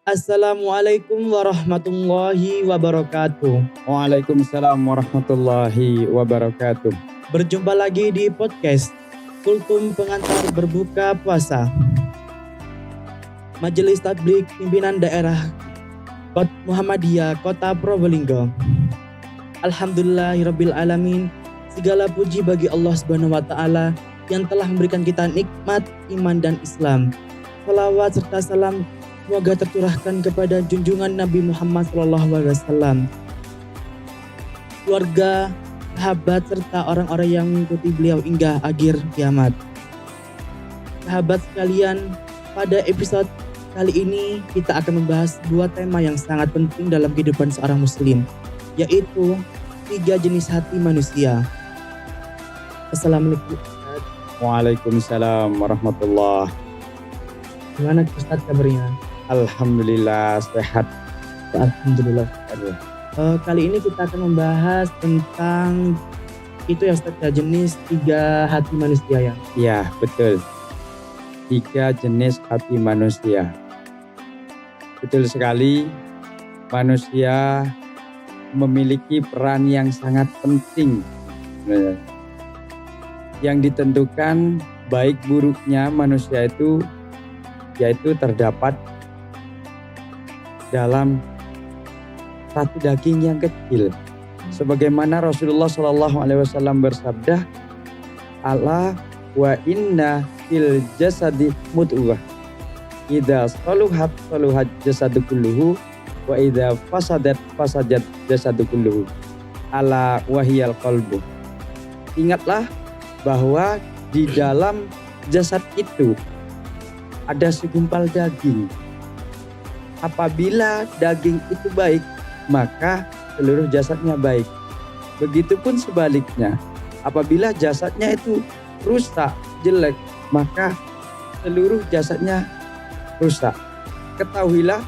Assalamualaikum warahmatullahi wabarakatuh. Waalaikumsalam warahmatullahi wabarakatuh. Berjumpa lagi di podcast Kultum Pengantar Berbuka Puasa. Majelis Tabligh Pimpinan Daerah Muhammadiyah Kota Probolinggo. Alhamdulillahirabbil alamin. Segala puji bagi Allah Subhanahu wa taala yang telah memberikan kita nikmat iman dan Islam. Salawat serta salam semoga tercurahkan kepada junjungan Nabi Muhammad SAW, keluarga, sahabat, serta orang-orang yang mengikuti beliau hingga akhir kiamat. Sahabat sekalian, pada episode kali ini kita akan membahas dua tema yang sangat penting dalam kehidupan seorang muslim, yaitu 3 jenis hati manusia. Assalamualaikum Ustaz. Waalaikumsalam warahmatullah. Gimana Ustaz kabarnya? Alhamdulillah sehat. Alhamdulillah. Kali ini kita akan membahas tentang itu ya Ustaz, jenis 3 hati manusia ya. Ya betul. 3 jenis hati manusia. Betul sekali. Manusia memiliki peran yang sangat penting. Yang ditentukan baik buruknya manusia itu yaitu terdapat dalam satu daging yang kecil. Sebagaimana Rasulullah SAW bersabda, "Ala wa inna fil jasadi mudghah. Idza saluhat saluhat jasadu kulluhu wa idza fasadat fasadat jasadu kulluhu. Ala wahiyal qalbu." Ingatlah bahwa di dalam jasad itu ada segumpal daging. Apabila daging itu baik, maka seluruh jasadnya baik. Begitupun sebaliknya, apabila jasadnya itu rusak, jelek, maka seluruh jasadnya rusak. Ketahuilah,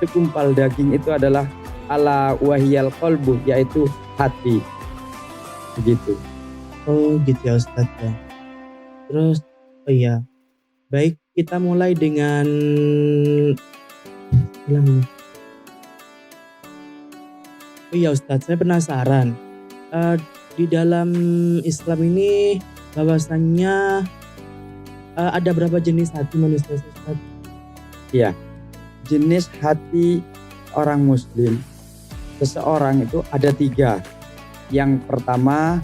segumpal daging itu adalah ala wahiyal qalbu, yaitu hati. Begitu. Oh gitu ya Ustaz ya. Terus baik, kita mulai dengan Ustaz, saya penasaran. Di dalam Islam ini bahwasannya ada berapa jenis hati manusia Ustaz? Ya, jenis hati orang muslim seseorang itu ada 3. Yang pertama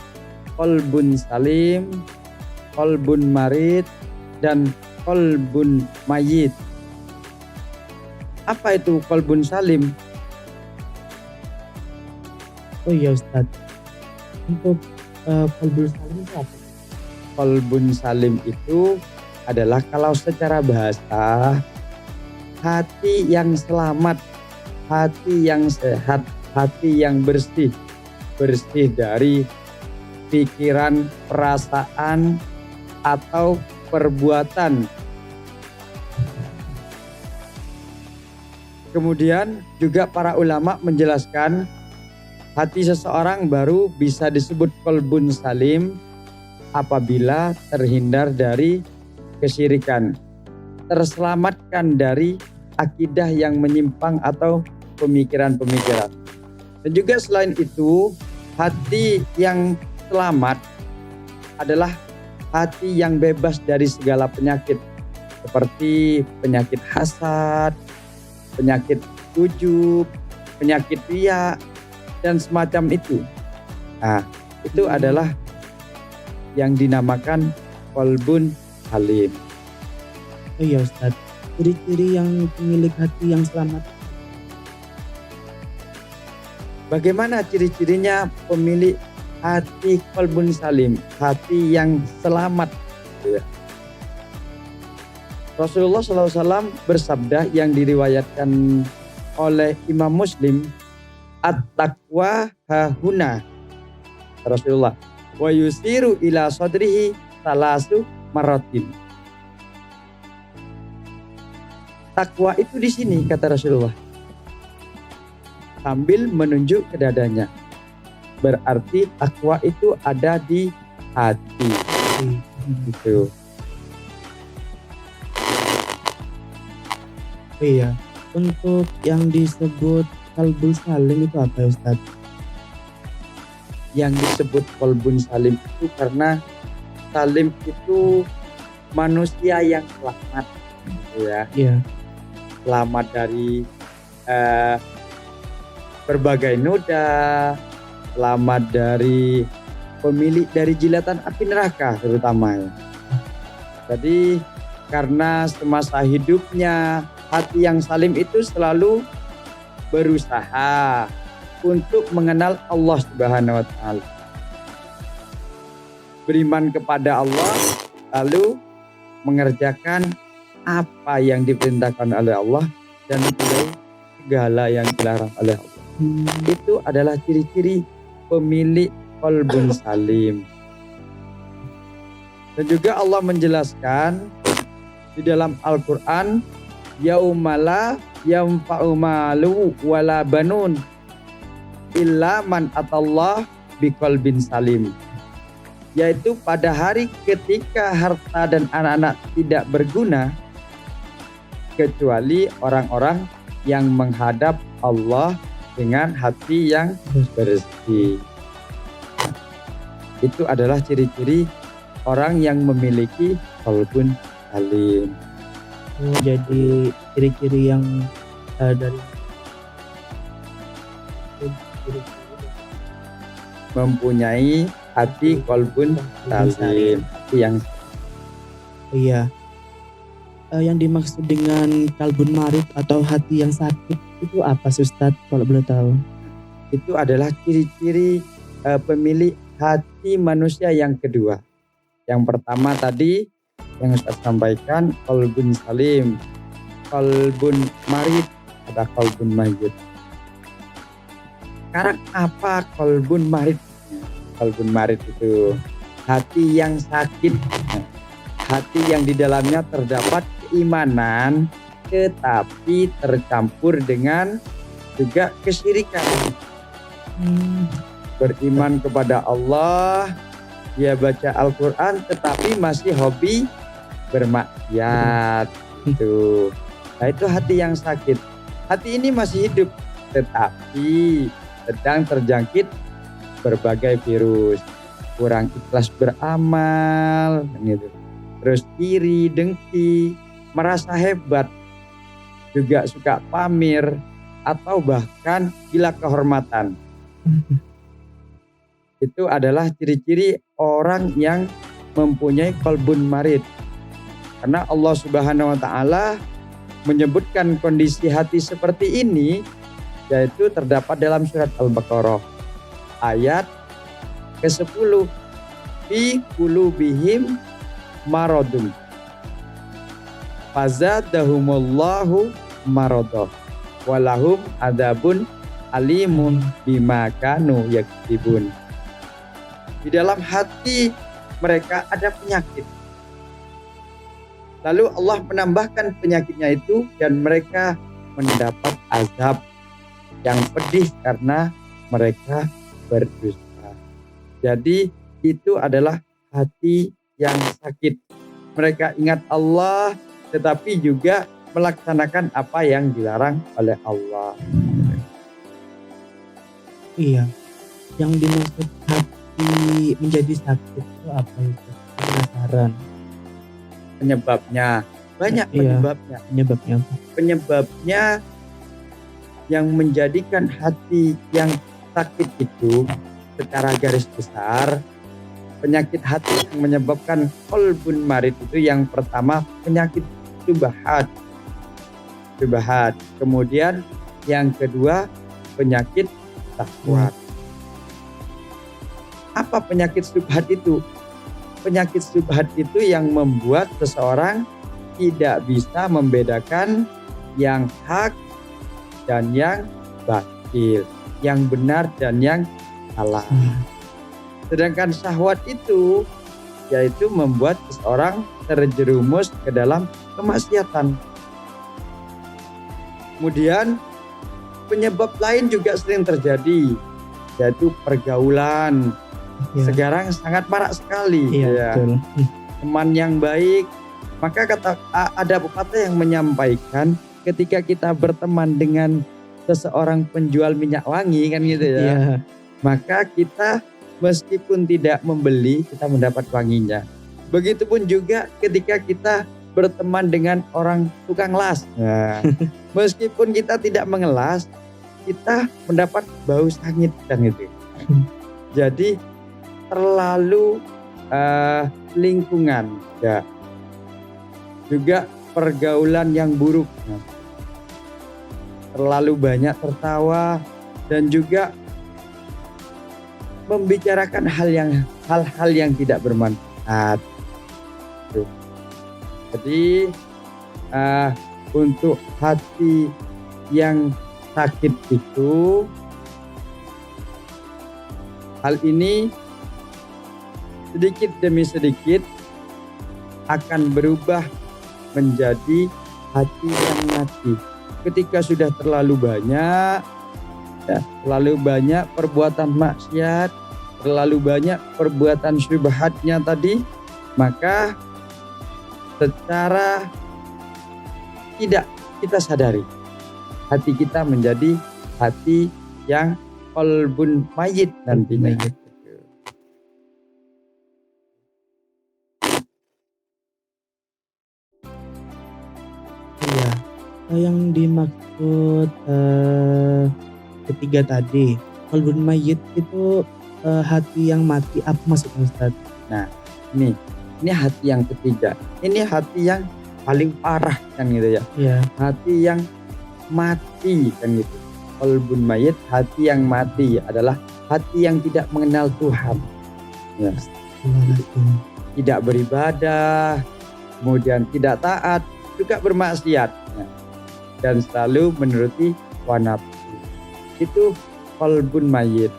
qalbun salim, qalbun marid, dan qalbun mayyit. Apa itu qalbun salim? Oh iya Ustaz, untuk qalbun salim itu apa? Qalbun salim itu adalah kalau secara bahasa hati yang selamat, hati yang sehat, hati yang bersih. Bersih dari pikiran, perasaan, atau perbuatan. Kemudian juga para ulama menjelaskan hati seseorang baru bisa disebut qalbun salim apabila terhindar dari kesyirikan, terselamatkan dari akidah yang menyimpang atau pemikiran-pemikiran. Dan juga selain itu, hati yang selamat adalah hati yang bebas dari segala penyakit seperti penyakit hasad, penyakit ujub, penyakit riya, dan semacam itu. Nah, itu adalah yang dinamakan qalbun salim. Oh iya Ustaz, ciri-ciri yang pemilik hati yang selamat. Bagaimana ciri-cirinya pemilik hati qalbun salim, hati yang selamat? Rasulullah SAW bersabda yang diriwayatkan oleh Imam Muslim, at-taqwa hahuna. Rasulullah, wa yusiru ila sadrihi salasu maratin. Takwa itu di sini, kata Rasulullah, sambil menunjuk ke dadanya. Berarti takwa itu ada di hati. Gitu. Iya. Untuk yang disebut kalbul salim itu apa ya Ustaz? Yang disebut kolbun salim itu karena salim itu manusia yang selamat, gitu ya. Iya. Selamat dari berbagai noda, selamat dari pemilik dari jilatan api neraka terutama ya. Jadi karena semasa hidupnya hati yang salim itu selalu berusaha untuk mengenal Allah Subhanahu wa taala. Beriman kepada Allah lalu mengerjakan apa yang diperintahkan oleh Allah dan menjauhi segala yang dilarang oleh Allah. Itu adalah ciri-ciri pemilik qalbun salim. Dan juga Allah menjelaskan di dalam Al-Quran, yaumala yanfa'u malu wala banun illa man atallah biqalbin salim. Yaitu pada hari ketika harta dan anak-anak tidak berguna kecuali orang-orang yang menghadap Allah dengan hati yang bersih. Itu adalah ciri-ciri orang yang memiliki qalbun salim. Oh, jadi ciri-ciri yang dari Mempunyai hati qalbun salim. Hati yang iya. Yang dimaksud dengan kalbun marid atau hati yang sakit itu apa Ustaz kalau boleh tahu? itu adalah ciri-ciri pemilik hati manusia yang kedua. Yang pertama tadi yang Ustaz sampaikan qalbun salim, qalbun marid, ada qalbun mayyit. Sekarang apa qalbun marid? Qalbun marid itu hati yang sakit, hati yang di dalamnya terdapat keimanan tetapi tercampur dengan juga kesyirikan. Beriman kepada Allah, dia baca Al-Quran tetapi masih hobi bermaksiat. Itu. Nah, itu hati yang sakit. Hati ini masih hidup tetapi sedang terjangkit berbagai virus. Kurang ikhlas beramal gitu. Terus iri, dengki, merasa hebat, juga suka pamer atau bahkan gila kehormatan. Itu adalah ciri-ciri orang yang mempunyai qalbun marid. Karena Allah Subhanahu wa taala menyebutkan kondisi hati seperti ini yaitu terdapat dalam surat Al-Baqarah ayat ke-10. Fi qulubihim maradun fazadahumullahu maradah walahum adzabun alimun bima kanu yaktibun. Di dalam hati mereka ada penyakit. Lalu Allah menambahkan penyakitnya itu dan mereka mendapat azab yang pedih karena mereka berdosa. Jadi itu adalah hati yang sakit. Mereka ingat Allah tetapi juga melaksanakan apa yang dilarang oleh Allah. Iya. Yang dimaksud hati menjadi sakit itu apa itu? Penasaran. Penyebabnya banyak. Iya. Penyebabnya. Penyebabnya apa? Penyebabnya yang menjadikan hati yang sakit itu secara garis besar, penyakit hati yang menyebabkan qalbun marid itu yang pertama penyakit syubhat. Kemudian yang kedua penyakit syahwat. Apa penyakit syubhat itu? Penyakit syubhat itu yang membuat seseorang tidak bisa membedakan yang hak dan yang batil, yang benar dan yang salah. Sedangkan syahwat itu yaitu membuat seseorang terjerumus ke dalam kemaksiatan. Kemudian penyebab lain juga sering terjadi yaitu pergaulan. Ya. Sekarang sangat marak sekali. Iya, Ya. betul. Teman yang baik, maka ada pepatah yang menyampaikan ketika kita berteman dengan seseorang penjual minyak wangi kan gitu ya. Iya. Maka kita meskipun tidak membeli, kita mendapat wanginya. Begitupun juga ketika kita berteman dengan orang tukang las. Nah, meskipun kita tidak mengelas, kita mendapat bau sangit kan itu. Jadi terlalu lingkungan ya. Juga pergaulan yang buruk. Nah, terlalu banyak tertawa dan juga membicarakan hal-hal yang tidak bermanfaat. Jadi untuk hati yang sakit itu, hal ini sedikit demi sedikit akan berubah menjadi hati yang mati. Ketika sudah terlalu banyak perbuatan maksiat, terlalu banyak perbuatan syubhatnya tadi, maka secara tidak kita sadari hati kita menjadi hati yang qalbun mayyit nantinya. Iya. Yang dimaksud ketiga tadi, qalbun mayyit itu hati yang mati, apa maksudnya Ustaz? Nah, ini hati yang ketiga. Ini hati yang paling parah kan gitu ya. Iya. Hati yang mati kan gitu. Qalbun mayyit, hati yang mati adalah hati yang tidak mengenal Tuhan. Ya. Tidak beribadah, kemudian tidak taat, juga bermaksiat. Ya. Dan selalu menuruti hawa nafsu. Itu qalbun mayyit.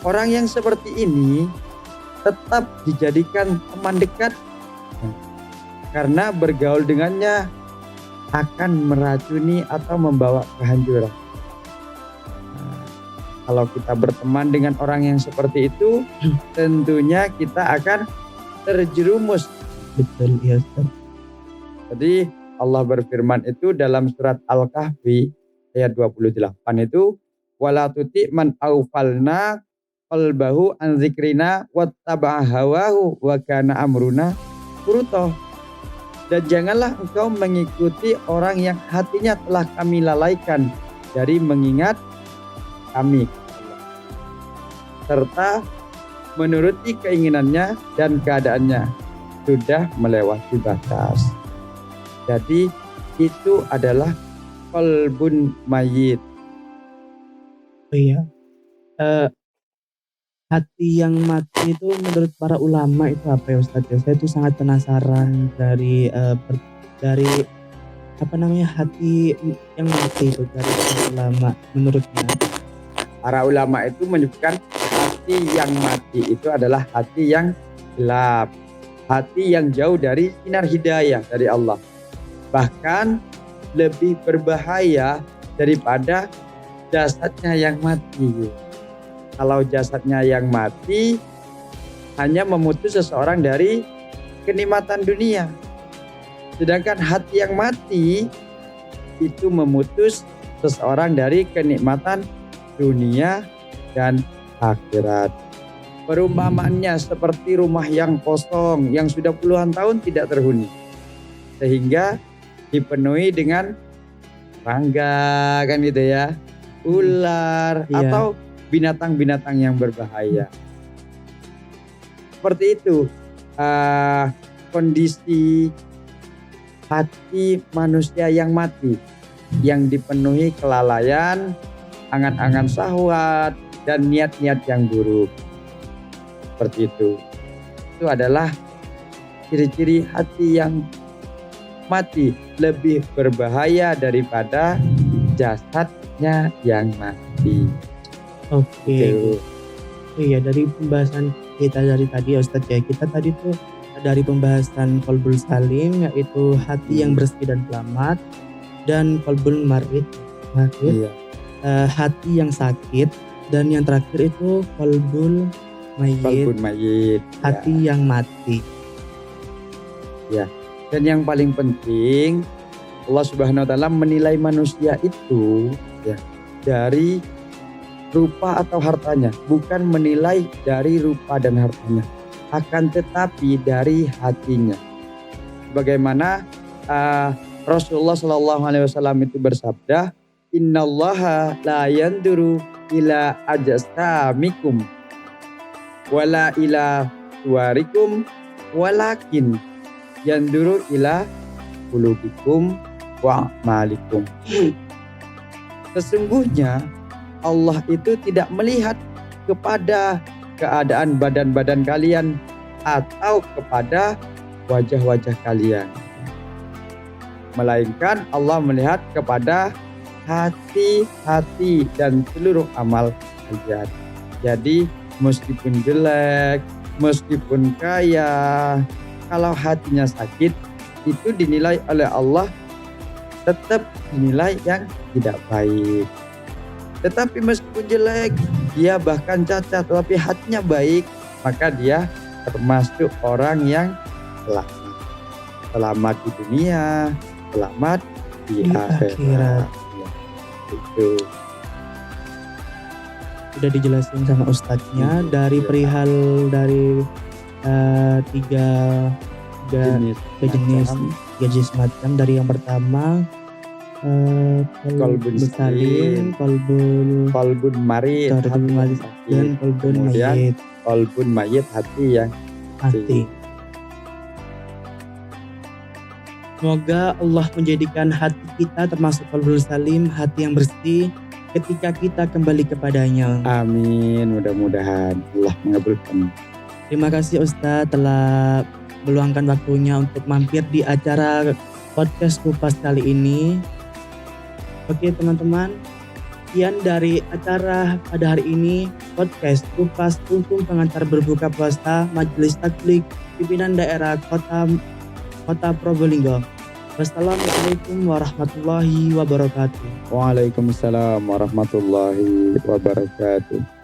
Orang yang seperti ini tetap dijadikan teman dekat karena bergaul dengannya akan meracuni atau membawa kehancuran. Nah, kalau kita berteman dengan orang yang seperti itu, tentunya kita akan terjerumus. Betul ya Ustaz. Jadi Allah berfirman itu dalam surat Al-Kahfi ayat 28 itu, wala tuti man aghfalna qalbahu an dzikrina wattaba'a hawahu wa kana amruna furuta. Dan janganlah engkau mengikuti orang yang hatinya telah kami lalaikan dari mengingat kami, serta menuruti keinginannya dan keadaannya sudah melewati batas. Jadi itu adalah qalbun mayyit. Oh iya. Hati yang mati itu menurut para ulama itu apa ya Ustaz? Saya itu sangat penasaran dari apa namanya hati yang mati itu dari para ulama menurutnya. Para ulama itu menyebutkan hati yang mati itu adalah hati yang gelap, hati yang jauh dari sinar hidayah dari Allah. Bahkan lebih berbahaya daripada jasadnya yang mati. Kalau jasadnya yang mati hanya memutus seseorang dari kenikmatan dunia. Sedangkan hati yang mati itu memutus seseorang dari kenikmatan dunia dan akhirat. Perumpamaannya seperti rumah yang kosong yang sudah puluhan tahun tidak terhuni, sehingga dipenuhi dengan serangga kan gitu ya, ular atau binatang-binatang yang berbahaya. Seperti itu kondisi hati manusia yang mati, yang dipenuhi kelalaian, angan-angan syahwat, dan niat-niat yang buruk. Seperti itu. Itu adalah ciri-ciri hati yang mati, lebih berbahaya daripada jasadnya yang mati. Oke. Iya, dari pembahasan kita dari tadi ya Ustadz ya, kita tadi tuh dari pembahasan qalbul salim yaitu hati yang bersih dan selamat, dan qalbul marid hati yang sakit, dan yang terakhir itu qalbul mayyit, hati yang mati. Ya. Dan yang paling penting Allah Subhanahu wa taala menilai manusia itu ya dari rupa atau hartanya, bukan menilai dari rupa dan hartanya, akan tetapi dari hatinya. Bagaimana Rasulullah Shallallahu Alaihi Wasallam itu bersabda, Innallaha la yanduru ila ajsamikum wala ila suwarikum walakin yanduru ila qulubikum wa a'malikum. Sesungguhnya Allah itu tidak melihat kepada keadaan badan-badan kalian atau kepada wajah-wajah kalian, melainkan Allah melihat kepada hati-hati dan seluruh amal kalian. Jadi meskipun jelek, meskipun kaya, kalau hatinya sakit, itu dinilai oleh Allah tetap dinilai yang tidak baik. Tetapi meskipun jelek, dia bahkan cacat, tapi hatinya baik, maka dia termasuk orang yang selamat. Selamat di dunia, selamat di akhirat. Ya, itu. Udah dijelasin sama ustadznya dari perihal dari tiga jenis macam. Dari yang pertama Qalbun salim, qalbun marid, dan qalbun mayit. Qalbun mayit, hati yang hati. Semoga Allah menjadikan hati kita termasuk qalbun salim, hati yang bersih ketika kita kembali kepadanya. Amin, mudah-mudahan Allah mengabulkan. Terima kasih Ustadz telah meluangkan waktunya untuk mampir di acara podcast Kupas kali ini. Oke teman-teman, sekian dari acara pada hari ini, podcast Kupas Hukum Pengantar Berbuka Puasa Majelis Taklik Pimpinan Daerah Kota Probolinggo. Wassalamualaikum warahmatullahi wabarakatuh. Waalaikumsalam warahmatullahi wabarakatuh.